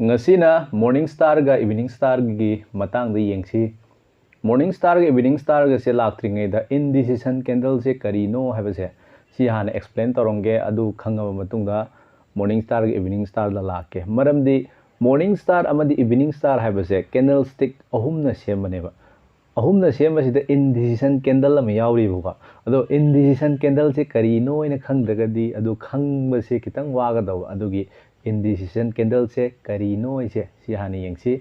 ngasina morning star ga evening star gi matang da yengsi morning star ga evening star ga se laktringai da indecision candle se kari no haba se si hana explain torongge adu khangaba matung da morning star ga evening star da lakke maram di morning star amadi evening star haba se candlestick ahum na semane ba ahum na sema sida indecision candle am yauri buka ado indecision candle se kari no ina khangdaga di adu khangba se kitang waga daw adugi indecision candle se kari no ise si hani yengsi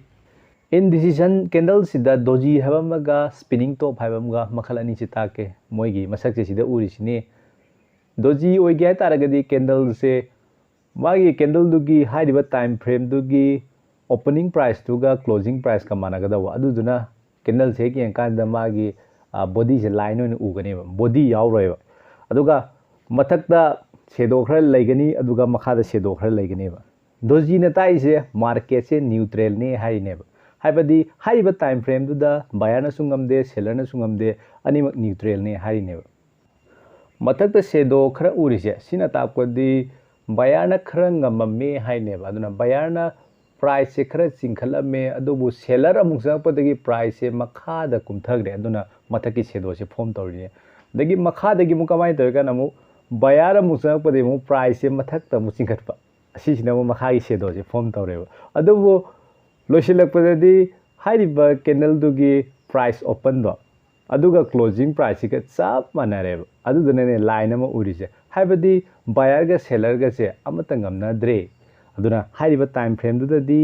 indecision candle sida doji habamaga spinning top habamaga makhal ani si take moigi masak se sida uri sini doji oi gya taragadi candle se magi candle dugi haidiba time frame dugi opening price tuga closing price ka managa daw adu duna candle se ki kan da magi body se line no ugane body yaw roi aduga mathak da shadow khara laigani aduga makhada shadow khara laigani ba doji na tai se market se neutral ne hai ne ba haibadi haiba time frame du da buyer na sungam de seller na sungam de ani mak neutral ne hai ne ba mathak da shadow khara uri se sina ta ko di buyer na khara ngam me hai ne ba aduna buyer na price se khara chingkhala me adubu seller amuk sa padagi price se makhada kumthagre aduna mathaki shadow se form tori dagi makhada gi mukamai tor kan amu buyer musa pade mu price mathak ta mu chingkhat pa asisina mu makha gi shadow se form tore adubu losilak padadi haiba candle du gi price open do aduga closing price ga chap manare adu dune ne line ma uri se haibadi buyer ga seller ga se amata ngamna dre aduna haiba time frame du di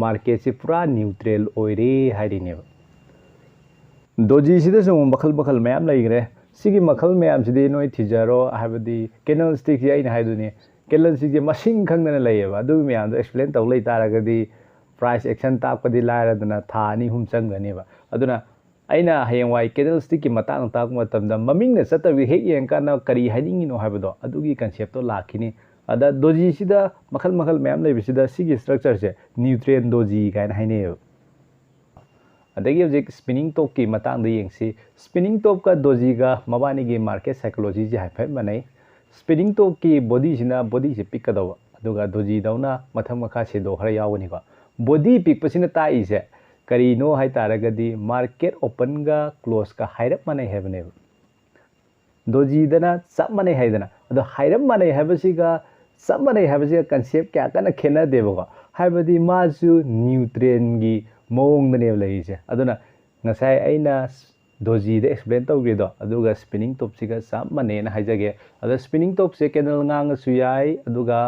market se pura neutral oire hairine doji sida sum bakhal bakhal mayam laigre sigi makhal mayam sidi noi thijaro habadi candlestick ya ina haiduni candlestick je machine khangna layeba adu mayam do explain taw lai taragadi price action tapadi lairadana tha ani hum changgani ba aduna aina hayengwai candlestick ki matang tak matamda maming na chatawi hek yeng kana kari haidingi no habado adugi concept to lakhini ada doji sida makhal makhal mayam laibisida sigi structure se neutral doji kaina haine adagi object spinning top ki matang da yengsi spinning top ka doji ga mabani gi market psychology ji haifai manai spinning top ki body sina body se pick kadaw aduga doji dauna matham makha se do khara yawani ko body pick pasina ta ise kari no hai taragadi market open ga close ka hairap manai hebne doji dana sab manai haidana ado hairap manai habasi ga sab manai habasi concept kya kana khena debo haibadi masu neutral gi mong na ne laise aduna ngasai aina doji de explain tawge do aduga spinning top siga sam mane na haijage ada spinning top se candle ngang su yai aduga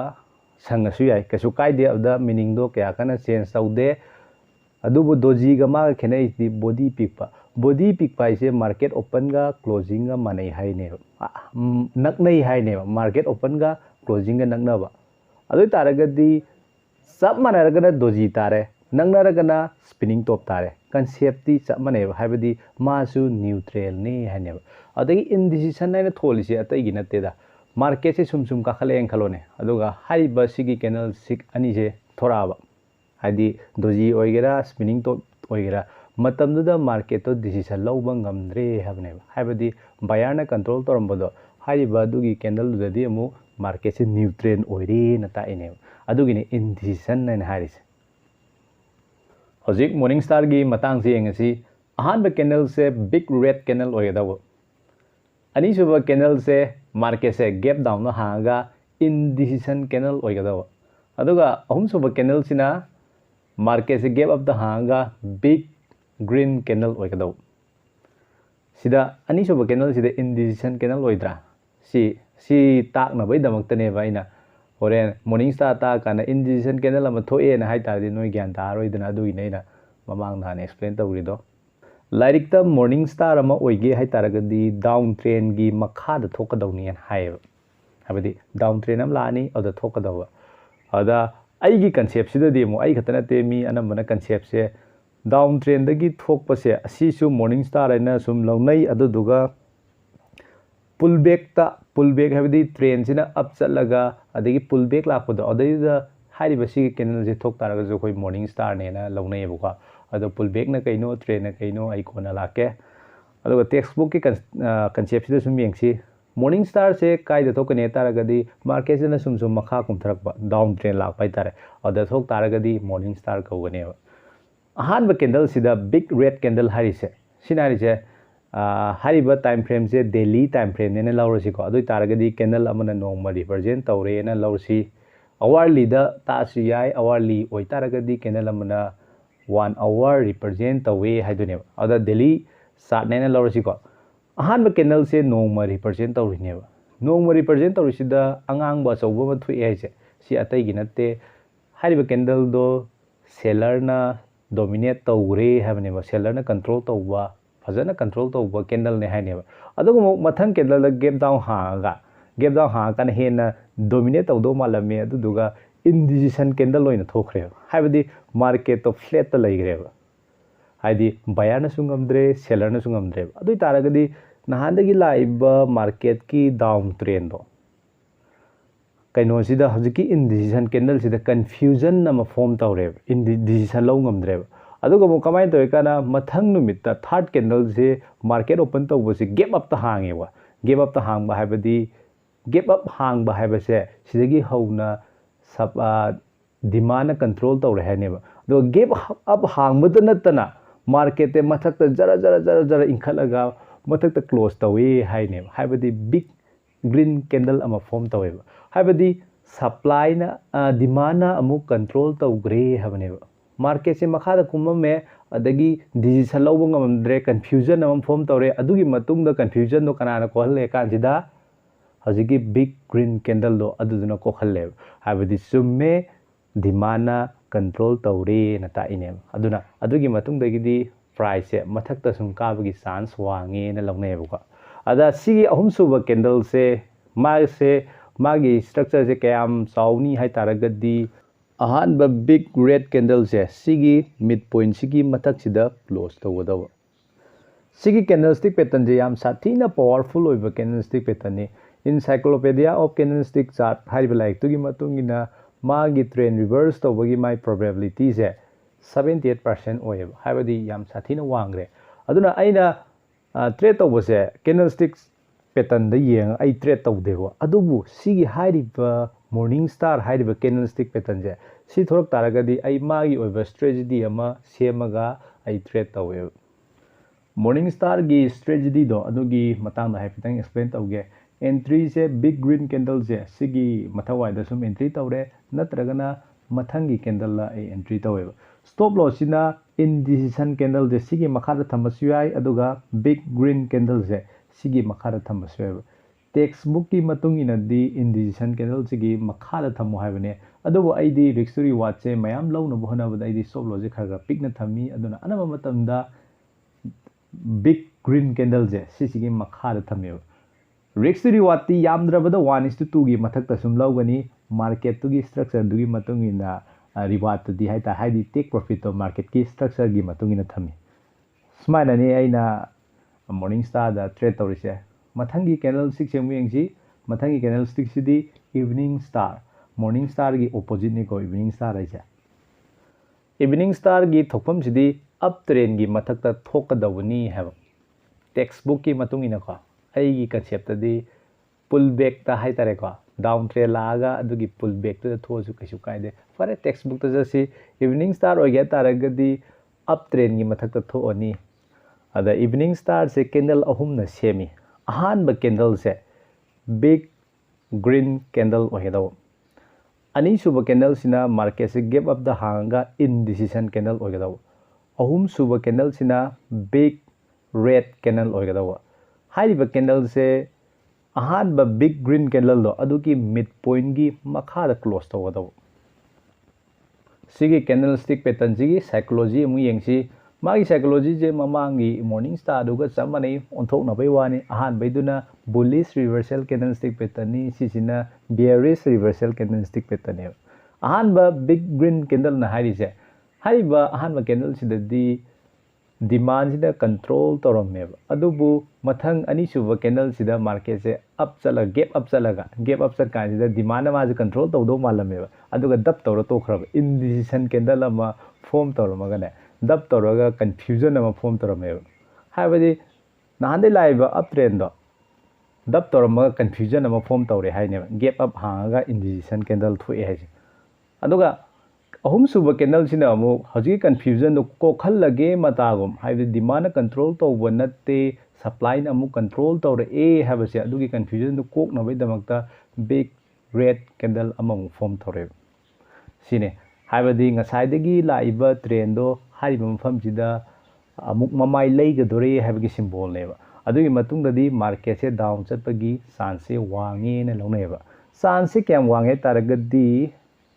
sang su yai kasu kaide ada meaning do kya kana change tawde adubu doji ga ma khenai di body pick pa ise market open ga closing ga mane hai ne nak nei hai ne market open ga closing ga nakna ba adu taragadi sab manaragana doji tare nangnaragana spinning top tare concept ti chamane haibadi masu neutral ne hane adagi indecision na tholisi atai gi natte da market se sum ka khale en khalone aduga haiba sigi candle sik ani je thoraba hadi doji oigera spinning top oigera matam da market to decision lawba ngamdre habne haibadi buyer na control torombodo haiba dugi candle dadi amu market se neutral oire na ta ine adugi ne indecision na haris Hojik morning star gi matang si engasi ahanba candle se big red candle oyedawo ani suba candle se market se gap down no haga indecision candle oyadawo aduga ahum suba candle sina market se gap up the haga big green candle oyadawo sida ani suba candle sida indecision candle oidra si tak na bai damak tane ba ina Horen morning star ta kana indecision candle ama thoe na hai tardi noi gyan ta roi dana du ina ina mamang na explain tawri do lairik ta morning star ama oige hai taragadi down trend gi makha da thokadawni an hai habadi down trend am lani oda thokadawa ada ai gi concept sida de mo ai khatana te mi anam bana concept se down trend da gi thokpa se asi su morning star aina sum lawnai adu duga pullback habidi trend sina up chalaga adagi pullback lakpodo adai hairiba sigi candle je thok taraga jo khoi morning star ne na lawnai buka ado pullback na kaino trend na kaino ai kona lake ado textbook ki concept sida sum yengsi morning star से कायदा थोकने तारगदी market से सुम सुम मखा कुमथरक down trend लाप हाइतारे अदा थोक तारगदी morning star कौगनेब अहानब कैंडल सिदा बिग रेड कैंडल हारिसे सिनारिसे हारिब टाइम फ्रेम से डेली टाइम फ्रेम ने लौरसिको अदु तारगदी कैंडल अमना नोंग रिप्रेजेंट तौरे न लौरसी अवरली द तासु याय अवरली ओइ तारगदी कैंडल अमना 1 hour रिप्रेजेंट तौवे हाइदुने अदा डेली सात ने लौरसिको अहानब कैंडल से नोंग रिप्रेजेंट तौरिनेब नोंग रिप्रेजेंट तौरिसिदा अंगांग अचौब म थुइ हाइसे सि अतैगी नते हारिब कैंडल दो सेलर ना डोमिनेट तौरे हाबनेब सेलर ना कंट्रोल तौबा फजन कंट्रोल तौबा कैंडल ने हाइनेब अदुगु मथंग कैंडल गैप डाउन हांगा हेना डोमिनेट तौदो मालमे अदुदुगा इंडिजिशन कैंडल लोइन थोखरे हाइबदी मार्केट तो फ्लैट त लैग्रेब हाइदी बायर ना सुंगमद्रे सेलर ना सुंगमद्रे अदुइ तारगदी नहानदगी लाइब मार्केट की डाउन ट्रेंड दो कईनोसीदा हजिकी इंडिजिशन कैंडल सिदा कंफ्यूजन नम फॉर्म तौरे इंडिजिशन लौ ngमद्रे अदुगा मो कमाइन तोय काना मथंग नुमित थर्ड कैंडल से मार्केट ओपन तौबसी गैप अप ता हांगेवा गैप अप ता हांगबा हाइबदी गैप अप हांगबा हाइबसे सिदगी हौना सब डिमांड कंट्रोल तौरे हानेबा दो गैप अप हांगबद नतना मार्केट मथक जरा जरा जरा जरा इंखलगा मथक क्लोज तौवे हाइनेबा हाइबदी बिग ग्रीन कैंडल अमा फॉर्म तौवेबा हाइबदी सप्लाई ना डिमांड ना अमु कंट्रोल तौग्रे हाबनेबा मार्केट से मखादा कुममे अदगी डिजिटल लौब ngमद्रे कंफ्यूजन अम फॉर्म तौरे अदुगी मतुंग द कंफ्यूजन दो कनाना कोहले कांजिदा हजिकी बिग ग्रीन कैंडल दो अदुदुना कोखल्ले हाइबदी सुमे डिमांड ना कंट्रोल तौरे ना ताइनेब अदुना अदुगी मतुंग दगिदी प्राइस से मथक ता सुम काबगी चांस वांगे ना लौनेबको अदा सिगी अहुम सुब कैंडल से मागी स्ट्रक्चर से कयाम चाउनी हाइ तारगदी अहानब बिग रेड कैंडल से सिगी मिड पॉइंट सिगी मथक सिदा क्लोज तौगदव सिगी कैंडलस्टिक पैटर्न जे याम साथीना पावरफुल ओइब कैंडलस्टिक पैटर्न ने इनसाइक्लोपीडिया ऑफ कैंडलस्टिक चार्ट हाइब लाइक तुगी मतुंगिना मागी ट्रेंड रिवर्स तौबगी माई प्रोबेबिलिटी से 78% ओइब हाइबदी याम साथीना वांगरे अदुना आइना ट्रेड तौबसे कैंडलस्टिक पैटर्न द येंग आई ट्रेड तौदेबो अदुबु सिगी हाइरिब मॉर्निंग स्टार हाइरिब कैंडलस्टिक पैटर्न जे सि थोरक तारगदी आई मागी ओइब स्ट्रेटजी अमा सेमगा आई ट्रेड तौवे मॉर्निंग स्टार की स्ट्रेटजी दो अदुगी मतांग हाइफितंग एक्सप्लेन तौगे एंट्री से बिग ग्रीन कैंडल से सिगी मथवाइदा सुम एंट्री तौरे नत्रगना मथंगी कैंडल ला एंट्री तौवे स्टॉप लॉस सिना इंडिजिशन कैंडल जे सिगी मखादा थमसु याय अदुगा बिग ग्रीन कैंडल से सिगी मखादा थमसु याय टेक्स्ट बुक की मतुंग इनदी इंडिजिशन कैंडल सिगी मखादा थमु हायबने अदुबो आईदी रिक्सरी वाच से मयाम लौन बहनबद आईदी स्टॉप लॉस जे खरगा पिकना थमी अदुना अनब मतमदा बिग ग्रीन कैंडल जे सिगी मखादा थमेव रिक्सरी वाटी यामद्रबद 1:2 की मथक सुम लौगनी मार्केट तुगी स्ट्रक्चर दुगी मतुंग इना रिवार्ड दी हाइता हाइदी टेक प्रॉफिट तो मार्केट की स्ट्रक्चर की मतुंग इना थमी स्माइना ने आइना मॉर्निंग स्टार दा ट्रेड तौरिसे मथंगी कैंडल स्टिक से मुयंगसी मथंगी कैंडल स्टिक सिदी इवनिंग स्टार मॉर्निंग स्टार की ऑपोजिट ने को इवनिंग स्टार आइसे इवनिंग स्टार की थोकफम सिदी अप ट्रेंड की मथक थोकदवनी है टेक्स्ट बुक की मतुंग इना को आई कंसेप्ट दी पुल बैक ता हाइ तारे को डाउन ट्रेंड लागा अदुगी पुल बैक तो थोसु कइसु कायदे फरे टेक्स्ट बुक तो जसी इवनिंग स्टार ओगे तारगदी अप ट्रेंड की मथक थोअनी अदा इवनिंग स्टार से कैंडल अहुम न सेमी अहानब कैंडल से बिग ग्रीन कैंडल ओहेदो अनि सुब कैंडल सिना मार्केट से गैप अप द हांगा इंडिजिशन कैंडल ओहेदो अहुम सुब कैंडल सिना बिग रेड कैंडल ओहेदो हाइब कैंडल से अहानब बिग ग्रीन कैंडल दो अदुकी मिड पॉइंट की मखादा क्लोज तौगदो सिगी कैंडल स्टिक पैटर्न सिगी साइकोलॉजी अमु येंगसी मागी साइकोलॉजी जे ममांगी मॉर्निंग स्टार दुगा चमने ओंथोकनबई वानी अहानबैदुना bullish reversal candle stick pattern नि सिसिना bearish reversal candle stick pattern ने अहानब बिग ग्रीन कैंडल ना हारिसे हाइब अहानब कैंडल सिददी डिमांड सिदा कंट्रोल तौरमेब अदुबु मथंग अनिसुब कैंडल सिदा मार्केट से अप चला गैप अप चल कांसिदा डिमांड माज कंट्रोल तौदो मालमेब अदुगा दब तौर तोखरब इंडिजिशन कैंडल अमा फॉर्म तौरमगने दब तौरगा कंफ्यूजन अमा फॉर्म तौरमेब हाइबदी नाहंदे लाइब अप ट्रेंड दो dab torama confusion ama form tawre haine gap up hanga indecision candle thoe haise aduga ahum suba candle sina amu haji confusion do ko khallage matagum haide demand control tawba natte supply na amu control tawre e habase adugi confusion do kok na bai damakta big red candle among form tawre sine haibadi ngasaidagi laiba trend do hariba mafam sida amuk mamai leigadore haibagi symbol neba adugi matungdadi market se down chatpagi chance se wange na launeba chance se kyam wange taragadi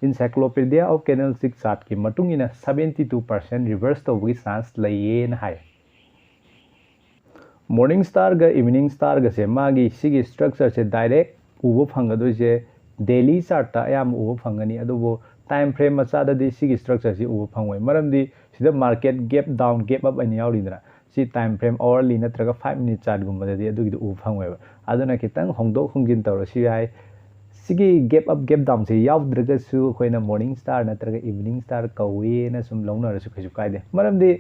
encyclopedia of candlestick chart ki matungina 72% reverse tawgi chance laiye na hai morning star ga evening star ga se magi sigi structure se direct ubo phangado je daily chart ta ayam ubo phangani adubo time frame machada di sigi structure si ubo phangoi maramdi sida market gap down gap up ani yaudina si time frame hourly natraga 5 minute chart gumba di adugi ubo phangoi aduna kitang hongdok hongjin tawra si hai sigi gap up gap down se yaudраga su khoina morning star natraga evening star kawe na sum longna rasu khasu kaide maramdi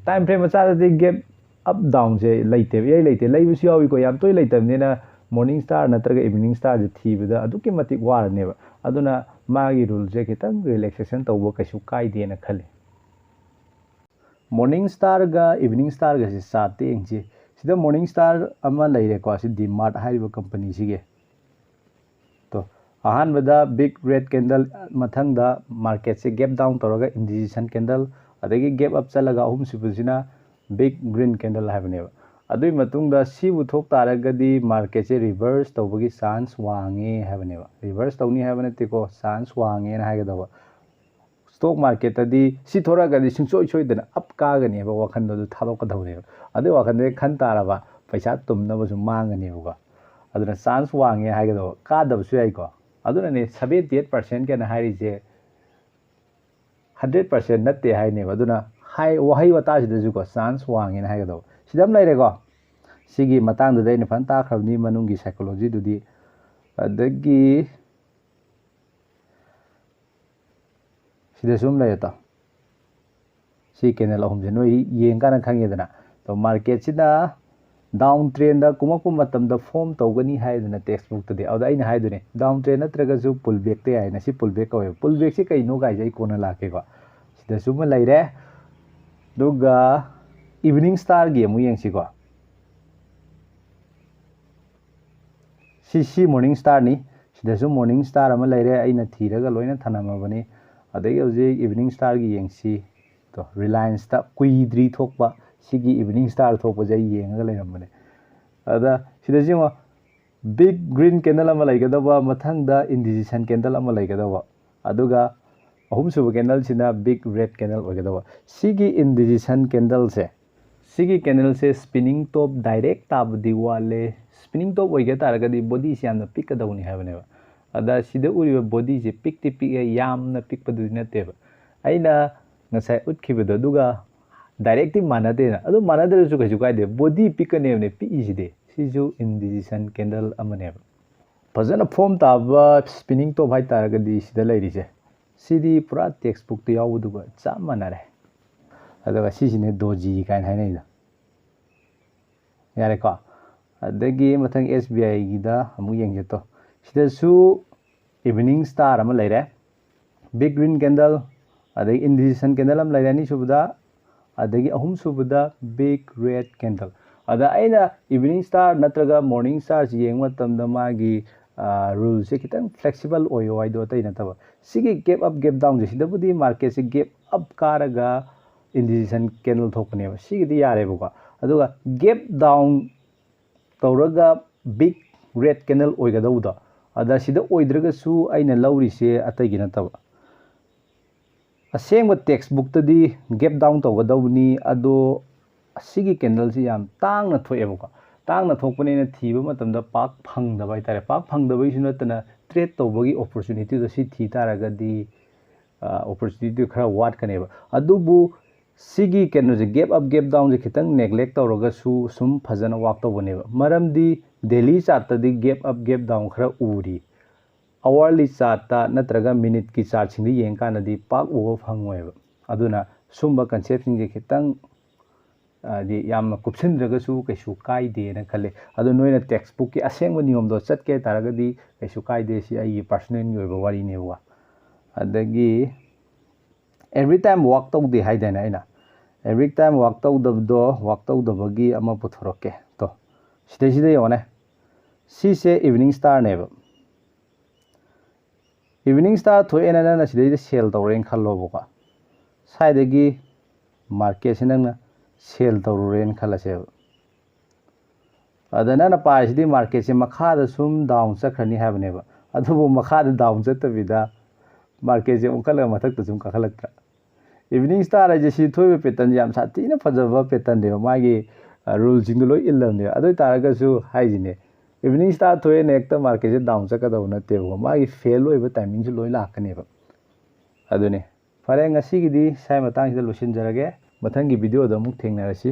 time frame machada di gap up down se laite ye laite laibu si yawi ko yam toy laitamne na morning star natraga evening star je thibida aduki matik warneba aduna magi rule je kitang relaxation tawbo kaisu kaide na khali morning star ga evening star ga se sate engje sida morning star ama laire ko si dmart haiba company sige to ahan bada big red candle mathang da market se gap down toraga indecision candle adagi gap up chalaga ahum sibusina big green candle haibneba adui matung da sibu thok taragadi market se reverse tawbagi chance wange haibneba reverse tawni haibane tiko chance wange na haigadawa stock market adi si thora gadi singchoi choi dana up ka gani ba wakhan do thalo ka dhawne ade wakhan de khan taraba paisa tumna ba su mangani ba aduna chance wange haigadawa ka dab su ai ko aduna ne 78% ke na hairi je 100% natte haine aduna hai wahai wata sida ju ko chance wange na haigadawa sidam laire ko sigi matang da ne fan ta khabni manungi psychology dudi adagi sida sum layata si candle ahum je noi yeng kana khange dana to market sida down trend da kumakpu matam da form tawgani haiduna textbook tadi auda aina haidune down trend natraga ju pullback te aina si pullback kawe pullback si kaino gai jai kona lake ko sida sum laire duga evening star gi amu yeng si ko si morning star ni sida sum morning star ama laire aina thiraga loina thanama bani adagi hoje evening star gi yengsi to reliance ta kuidri thokpa sigi evening star thokpa jai yenga leiramane ada sida jingo big green candle ama laigadawa mathang da indecision candle ama laigadawa aduga ahum suba candle sina big red candle ogadawa sigi indecision candle se spinning top direct tabdi wale spinning top oiga taragadi body se amna pikadawni habaneba ada sida uriba body je pikti pik yamna pikpadu nateba aina ngasai utkibado duga directly manade na adu manade su kaiju kaide body pikane ne pi iside siju indecision candle amane fazana form taba spinning top hai taragadi sida lairise sidi pura textbook to yawuduga chamanare adaga sisine doji kain hainai da yare ko adagi mathang SBI gida amu yengje to sida su evening star ama laire big green candle adagi indecision candle am laire ni subada adagi ahum subada big red candle ada aina evening star natraga morning star yengma tamda magi rule se kitang flexible oyo aido tai nataba sigi gap up gap down je sidabudi market se gap up karaga indecision candle thokne ba sigi di yare buka aduga gap down tawraga big red candle oigadawda ada sida oidraga su aina lauri se atagi nataba asengba textbook tadi gap down tawgadawni ado asigi candle si yam tangna thoebuka tangna thokpane na thiba matamda pak phangdaba itare pak phangdaba isu natana trade tawbagi opportunity do si thi taragadi opportunity khara wat kaneba adubu sigi candle je gap up gap down je khitang neglect tawraga su sum phajana wak tawbaneba maramdi daily chart tadi gap up gap down khara uri hourly chart ta natraga minute ki chart sing yeng kanadi pak uwa phangweba aduna sumba concept sing je khitang दी याम कुप्सिंद्रगसु कैसु कायदेना खले अदो नोइना text book की असेंग नियम दो चटके तारगदी कैसु कायदे सी आई personal योबा वारी नेवा अदगी every time walk तौदे हाइदाना आइना every time walk तौदबदो walk तौदबगी अमा पुथरोके तो सिदे योने सिसे इवनिंग स्टार नेबा इवनिंग स्टार थोएना ना सिदे सेल तौरेन खल्लोबोका साइदगी मार्केट से नंगना सेल तौरेन खल्लासे अदना ना पाइसदी मार्केट से मखादा सुम डाउन चखरनी हाबनेबा अदुबो मखादा डाउन चतबिदा मार्केट से उनकल मथक तुम काखलक्ता इवनिंग स्टार है जैसे थोड़े पैटर्न याम साथी ना फजब पैटर्न दे मागी रूल जिंग लो इल्लने अदो तारगसु हाइजिने इवनिंग स्टार थोड़े नेक्ट मार्केट से डाउन चकदव नते मागी फेल होइबा टाइमिंग से लोइ लाकनेबा अदुने फरे ngasi gidi sai matang sida losin jarage mathang gi video da muk thengna rasi